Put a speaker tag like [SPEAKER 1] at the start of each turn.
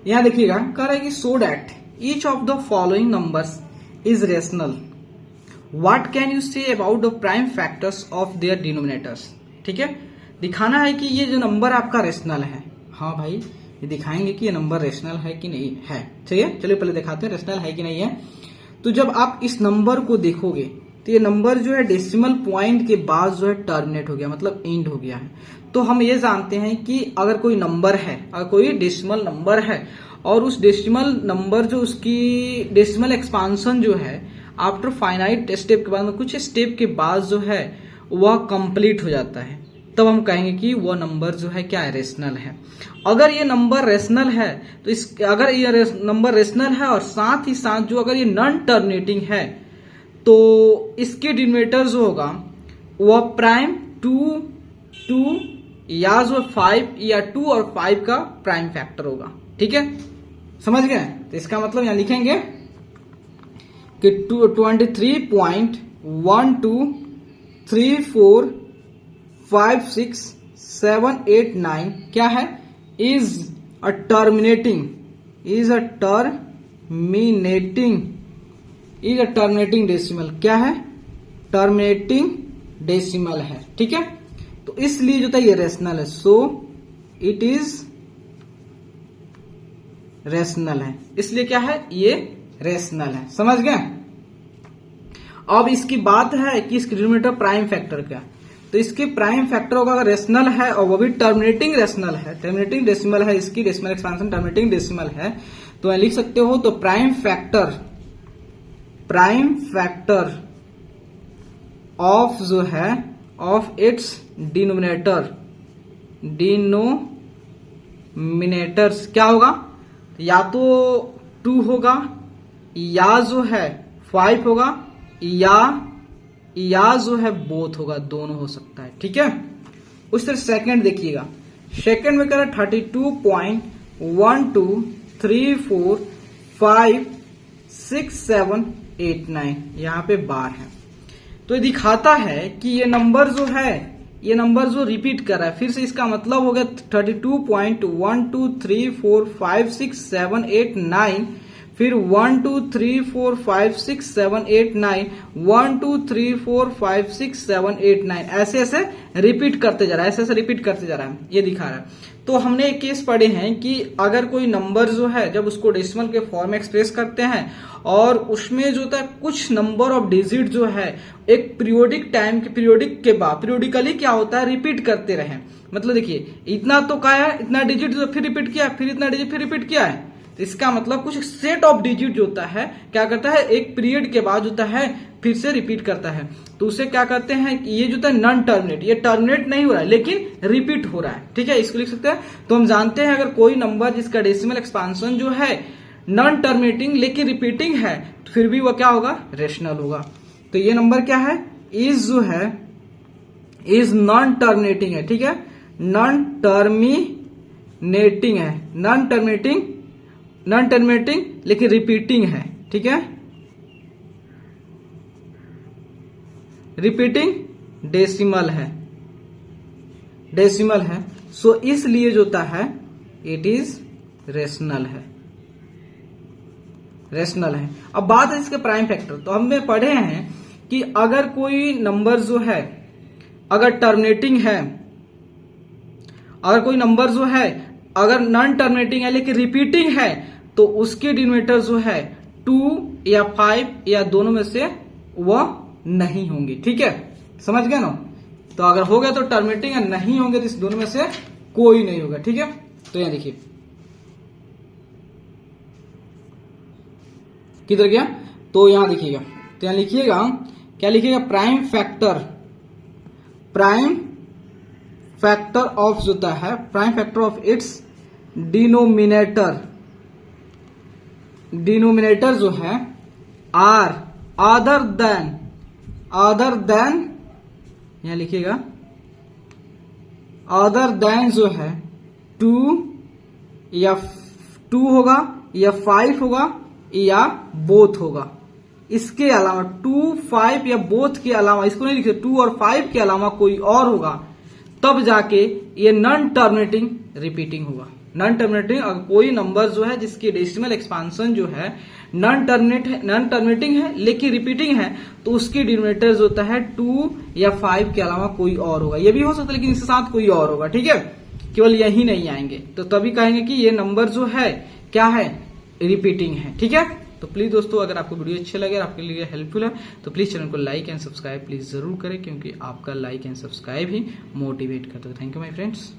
[SPEAKER 1] यहां देखिएगा कह रहा है कि so that each of the following numbers is rational, what can you say about the prime factors of their denominators. ठीक है, दिखाना है कि ये जो नंबर आपका रेशनल है। हाँ भाई, ये दिखाएंगे कि ये नंबर रेशनल है कि नहीं है। ठीक है, चलिए पहले दिखाते हैं रेशनल है कि नहीं है। तो जब आप इस नंबर को देखोगे तो ये नंबर जो है डेसिमल पॉइंट के बाद जो है टर्मिनेट हो गया, मतलब एंड हो गया है। तो हम ये जानते हैं कि अगर कोई नंबर है, अगर कोई डेसिमल नंबर है और उस डेसिमल नंबर जो उसकी डेसिमल एक्सपांशन जो है आफ्टर फाइनाइट स्टेप के बाद में कुछ स्टेप के बाद जो है वह कंप्लीट हो जाता है, तब हम कहेंगे कि वह नंबर जो है क्या है, रेशनल है। अगर ये नंबर रेशनल है तो अगर ये नंबर रेशनल है और साथ ही साथ जो अगर ये नॉन टर्मिनेटिंग है तो इसके डिनोमिनेटर जो होगा वह प्राइम 2 या जो 5 या 2 और 5 का प्राइम फैक्टर होगा। ठीक है, समझ गए। तो इसका मतलब यहां लिखेंगे कि 23.12345678 क्या है, इज अ टर्मिनेटिंग डेसिमल। क्या है, टर्मिनेटिंग डेसिमल है। ठीक है, तो इसलिए जो था ये रेशनल है, सो इट इज रेशनल है, इसलिए क्या है, ये रेशनल है। समझ गए। अब इसकी बात है कि इसके डिनोमिनेटर प्राइम फैक्टर क्या, तो इसके प्राइम फैक्टर होगा अगर रेशनल है और वो भी टर्मिनेटिंग रेशनल है, टर्मिनेटिंग डेसिमल है, इसकी डेसिमल एक्सपांशन टर्मिनेटिंग डेसिमल है, तो लिख सकते हो तो प्राइम फैक्टर ऑफ जो है ऑफ इट्स डिनोमिनेटर्स क्या होगा, या तो 2 होगा या जो है 5 होगा या जो है बोथ होगा, दोनों हो सकता है। ठीक है, उस तरह सेकंड देखिएगा, सेकंड में कह रहा 32.123456789, यहां पे बार है। तो ये दिखाता है कि ये नंबर जो है, ये नंबर जो रिपीट कर रहा है, फिर से इसका मतलब हो गया 32.123456789, फिर 1 2 3 4 5 6 7 8 9, 1 2 3 4 5 6 7 8 9, ऐसे ऐसे रिपीट करते जा रहा है, ऐसे ऐसे रिपीट करते जा रहा है, ये दिखा रहा है। तो हमने एक केस पढ़े हैं कि अगर कोई नंबर जो है जब उसको डेसिमल के फॉर्म में एक्सप्रेस करते हैं और उसमें जो होता है कुछ नंबर ऑफ डिजिट जो है एक पीरियोडिकली क्या होता है, रिपीट करते रहे। मतलब देखिए, इतना तो क्या है, इतना डिजिट जो फिर रिपीट किया, फिर इतना डिजिट फिर रिपीट किया है, तो इसका मतलब कुछ सेट ऑफ डिजिट जो होता है क्या करता है, एक पीरियड के बाद होता है फिर से रिपीट करता है, तो उसे क्या करते हैं कि ये जो होता है नॉन टर्मिनेट, ये टर्मिनेट नहीं हो रहा है लेकिन रिपीट हो रहा है। ठीक है, इसको लिख सकते हैं। तो हम जानते हैं अगर कोई नंबर जिसका डेसिमल एक्सपांशन जो है नॉन टर्मिनेटिंग लेकिन रिपीटिंग है तो फिर भी वह क्या होगा, रेशनल होगा। तो ये नंबर क्या है, इज जो है इज नॉन टर्मिनेटिंग है। ठीक है, नॉन टर्मिनेटिंग है, नॉन टर्मिनेटिंग लेकिन रिपीटिंग है। ठीक है, रिपीटिंग डेसिमल है, सो इसलिए जो होता है इट इज रेशनल है। अब बात है इसके प्राइम फैक्टर। तो हमने पढ़े हैं कि अगर कोई नंबर जो है अगर टर्मिनेटिंग है, अगर कोई नंबर जो है अगर नॉन टर्मिनेटिंग है लेकिन रिपीटिंग है तो उसके डिनोमिनेटर जो है 2 या 5 या दोनों में से वह नहीं होंगे। ठीक है, समझ गए ना। तो अगर हो गया तो टर्मिनेटिंग या नहीं होंगे तो इस दोनों में से कोई नहीं होगा। ठीक है, तो यहां देखिए किधर गया, तो यहां देखिएगा, तो यहां लिखिएगा क्या लिखिएगा, प्राइम फैक्टर ऑफ जो होता है, prime factor of its denominator जो है आर अदर देन यहां लिखिएगा अदर देन जो है 2 या 2 होगा या 5 होगा या बोथ होगा। इसके अलावा 2 5 या बोथ के अलावा, इसको नहीं लिखे, 2 और 5 के अलावा कोई और होगा, तब जाके ये नॉन टर्मिनेटिंग रिपीटिंग होगा। नॉन टर्मिनेटिंग, कोई नंबर जो है जिसकी डेसिमल एक्सपांशन जो है नॉन टर्मिनेटिंग है लेकिन रिपीटिंग है, तो उसकी डिनोमिनेटर जो होता है 2 या 5 के अलावा कोई और होगा। ये भी हो सकता है लेकिन इसके साथ कोई और होगा, ठीक है, केवल यही नहीं आएंगे, तो तभी कहेंगे कि ये नंबर जो है क्या है, रिपीटिंग है, ठीक है। तो प्लीज दोस्तों, अगर आपको वीडियो अच्छे लगे, आपके लिए हेल्पफुल है, तो प्लीज चैनल को लाइक एंड सब्सक्राइब प्लीज जरूर करें, क्योंकि आपका like and subscribe he motivate करता है। Thank you my friends.